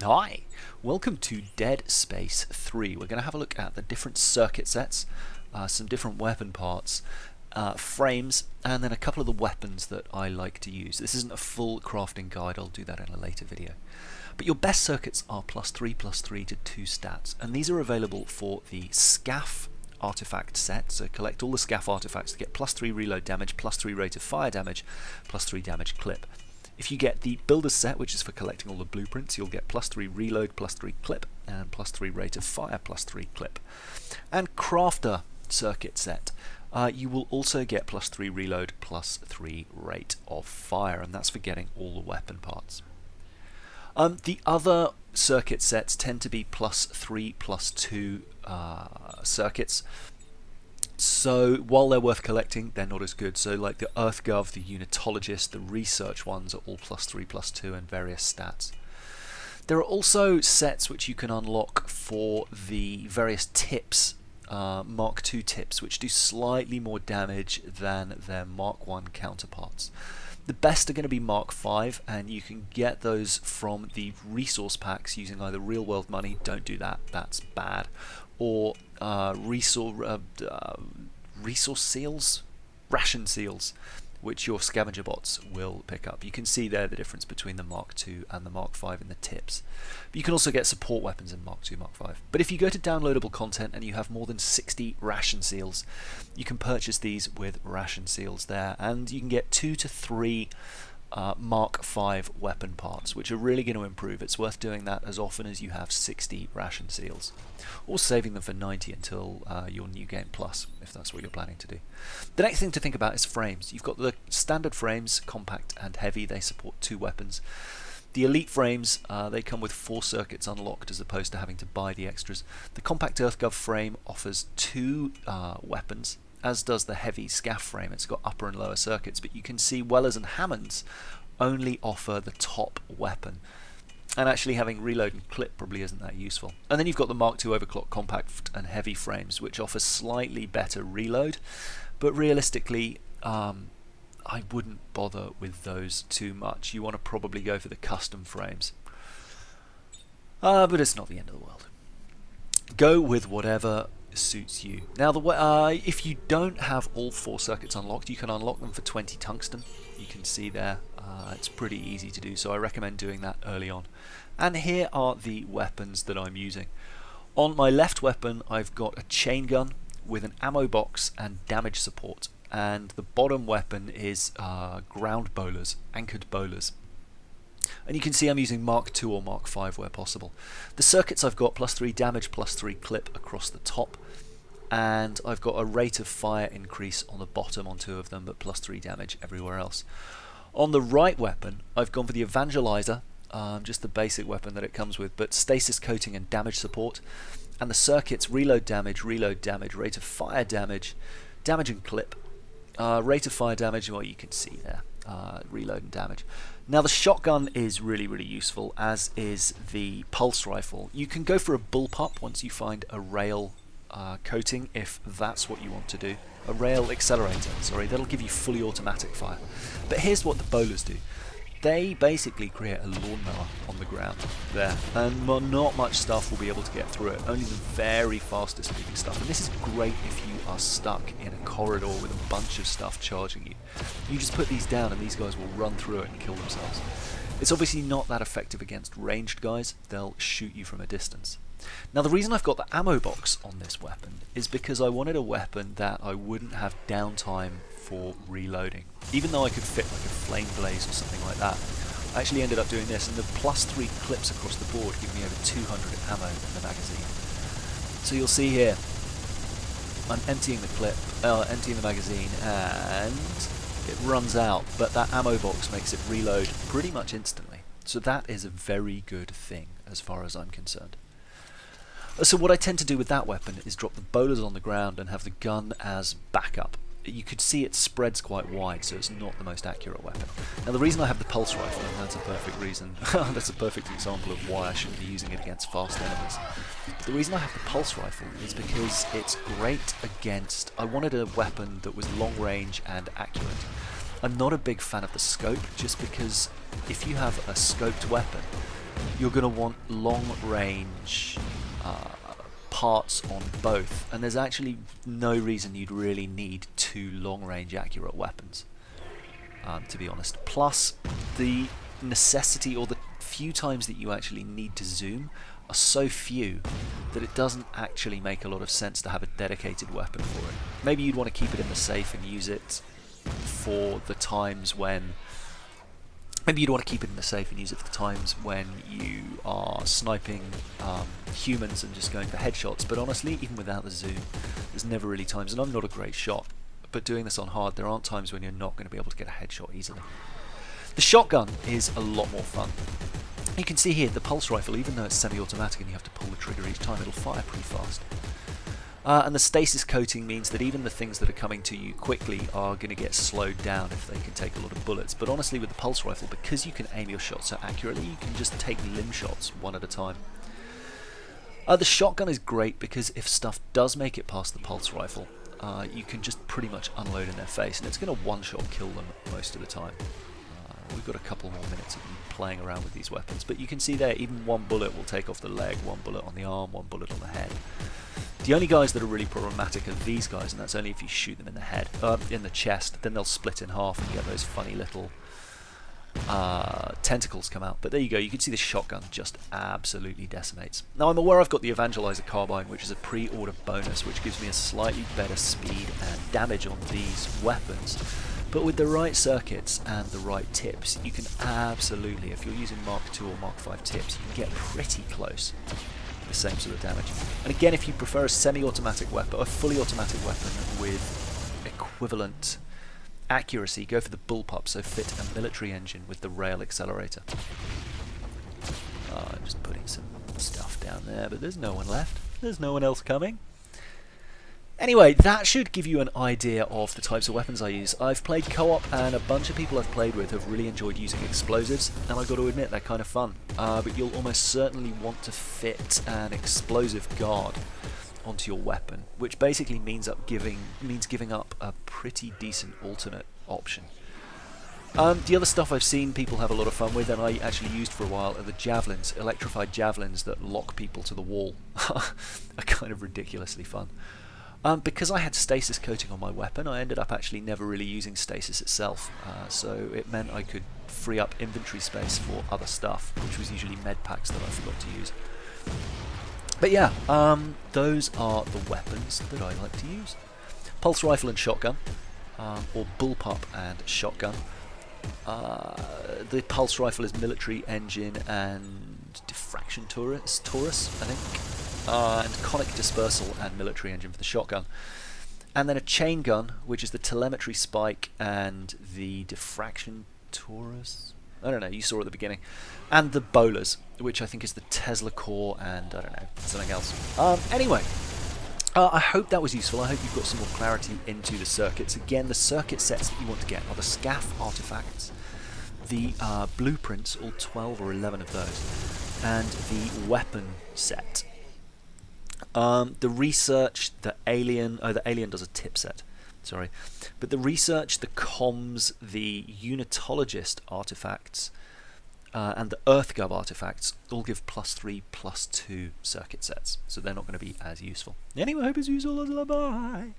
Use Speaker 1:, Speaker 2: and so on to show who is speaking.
Speaker 1: Hi, welcome to Dead Space 3. We're going to have a look at the different circuit sets, some different weapon parts, frames, and then a couple of the weapons that I like to use. This isn't a full crafting guide, I'll do that in a later video. But your best circuits are +3/+3 to 2 stats, and these are available for the SCAF Artifact set. So collect all the SCAF artifacts to get +3 reload damage, +3 rate of fire damage, +3 damage clip. If you get the Builder's set, which is for collecting all the blueprints, you'll get +3 reload, +3 clip, and +3 rate of fire, +3 clip. And Crafter circuit set, you will also get +3 reload, +3 rate of fire, and that's for getting all the weapon parts. The other circuit sets tend to be +3/+2 circuits. So while they're worth collecting, they're not as good. So like the EarthGov, the Unitologist, the research ones are all +3/+2 and various stats. There are also sets which you can unlock for the various tips, Mark II tips, which do slightly more damage than their Mark I counterparts. The best are going to be Mark V, and you can get those from the resource packs using either real world money, don't do that, that's bad, or resource seals, ration seals, which your scavenger bots will pick up. You can see there the difference between the Mark II and the Mark V in the tips. But you can also get support weapons in Mark II, Mark V. But if you go to downloadable content and you have more than 60 ration seals, you can purchase these with ration seals there, and you can get 2 to 3 Mark V weapon parts, which are really going to improve. It's worth doing that as often as you have 60 ration seals, or saving them for 90 until your New Game Plus, if that's what you're planning to do. The next thing to think about is frames. You've got the standard frames, compact and heavy. They support 2 weapons. The elite frames, they come with 4 circuits unlocked as opposed to having to buy the extras. The compact EarthGov frame offers 2 weapons, as does the heavy SCAF frame. It's got upper and lower circuits, but you can see Wellers and Hammonds only offer the top weapon. And actually having reload and clip probably isn't that useful. And then you've got the Mark II overclock compact and heavy frames, which offer slightly better reload, but realistically I wouldn't bother with those too much. You want to probably go for the custom frames. But it's not the end of the world. Go with whatever suits you. Now, if you don't have all 4 circuits unlocked, you can unlock them for 20 tungsten. You can see there, it's pretty easy to do, so I recommend doing that early on. And here are the weapons that I'm using. On my left weapon, I've got a chain gun with an ammo box and damage support, and the bottom weapon is ground bowlers, anchored bowlers. And you can see I'm using Mark II or Mark V where possible. The circuits I've got +3 damage, +3 clip across the top, and I've got a rate of fire increase on the bottom on 2 of them, but +3 damage everywhere else. On the right weapon, I've gone for the Evangelizer, just the basic weapon that it comes with, but stasis coating and damage support, and the circuits reload damage, rate of fire damage, damage and clip, rate of fire damage, well you can see there, reload and damage. Now the shotgun is really useful, as is the pulse rifle. You can go for a bullpup once you find a rail coating, if that's what you want to do. A rail accelerator, sorry, that'll give you fully automatic fire. But here's what the bowlers do. They basically create a lawnmower on the ground there, and not much stuff will be able to get through it, only the very fastest moving stuff. And this is great if you are stuck in a corridor with a bunch of stuff charging you. You just put these down and these guys will run through it and kill themselves. It's obviously not that effective against ranged guys, they'll shoot you from a distance. Now the reason I've got the ammo box on this weapon is because I wanted a weapon that I wouldn't have downtime for reloading. Even though I could fit like a flame blaze or something like that, I actually ended up doing this, and the +3 clips across the board give me over 200 ammo in the magazine. So you'll see here, I'm emptying the magazine, and it runs out, but that ammo box makes it reload pretty much instantly. So that is a very good thing as far as I'm concerned. So what I tend to do with that weapon is drop the bowlers on the ground and have the gun as backup. You could see it spreads quite wide, so it's not the most accurate weapon. Now the reason I have the pulse rifle, and that's a perfect reason, that's a perfect example of why I shouldn't be using it against fast enemies. But the reason I have the pulse rifle is because it's great against, I wanted a weapon that was long range and accurate. I'm not a big fan of the scope, just because if you have a scoped weapon, you're going to want long range parts on both, and there's actually no reason you'd really need two long range accurate weapons, to be honest. Plus, the necessity, or the few times that you actually need to zoom, are so few that it doesn't actually make a lot of sense to have a dedicated weapon for it. Maybe you'd want to keep it in the safe and use it for the times when you are sniping humans and just going for headshots. But honestly, even without the zoom, there's never really times, and I'm not a great shot, but doing this on hard, there aren't times when you're not going to be able to get a headshot easily. The shotgun is a lot more fun. You can see here the pulse rifle, even though it's semi-automatic and you have to pull the trigger each time, it'll fire pretty fast. And the stasis coating means that even the things that are coming to you quickly are going to get slowed down if they can take a lot of bullets. But honestly, with the pulse rifle, because you can aim your shots so accurately, you can just take limb shots one at a time. The shotgun is great because if stuff does make it past the pulse rifle, you can just pretty much unload in their face, and it's going to one-shot kill them most of the time. We've got a couple more minutes of playing around with these weapons, but you can see there, even one bullet will take off the leg, one bullet on the arm, one bullet on the head. The only guys that are really problematic are these guys, and that's only if you shoot them in the head, in the chest. Then they'll split in half and get those funny little tentacles come out. But there you go, you can see the shotgun just absolutely decimates. Now I'm aware I've got the Evangelizer Carbine, which is a pre-order bonus, which gives me a slightly better speed and damage on these weapons. But with the right circuits and the right tips, you can absolutely, if you're using Mark II or Mark V tips, you can get pretty close to the same sort of damage. And again, if you prefer a semi-automatic weapon, a fully automatic weapon with equivalent accuracy, go for the bullpup, so fit a military engine with the rail accelerator. I'm just putting some stuff down there, but there's no one left. There's no one else coming. Anyway, that should give you an idea of the types of weapons I use. I've played co-op, and a bunch of people I've played with have really enjoyed using explosives, and I've got to admit they're kind of fun. But you'll almost certainly want to fit an explosive guard onto your weapon, which basically means giving up a pretty decent alternate option. The other stuff I've seen people have a lot of fun with, and I actually used for a while, are the javelins, electrified javelins that lock people to the wall. Are kind of ridiculously fun. Because I had stasis coating on my weapon, I ended up actually never really using stasis itself, so it meant I could free up inventory space for other stuff, which was usually med packs that I forgot to use. But yeah, those are the weapons that I like to use. Pulse rifle and shotgun, or bullpup and shotgun. The pulse rifle is military engine and diffraction Taurus, I think. And conic dispersal and military engine for the shotgun. And then a chain gun, which is the telemetry spike and the diffraction Taurus. I don't know, you saw at the beginning. And the bowlers, which I think is the Tesla core and, I don't know, something else. Anyway, I hope that was useful. I hope you've got some more clarity into the circuits. Again, the circuit sets that you want to get are the SCAF Artifacts, the blueprints, all 12 or 11 of those, and the weapon set. The research, the alien does a tip set, sorry. But the research, the comms, the Unitologist artifacts, and the EarthGov artifacts all give +3, +2 circuit sets. So they're not going to be as useful. Anyway, I hope it's useful. Bye.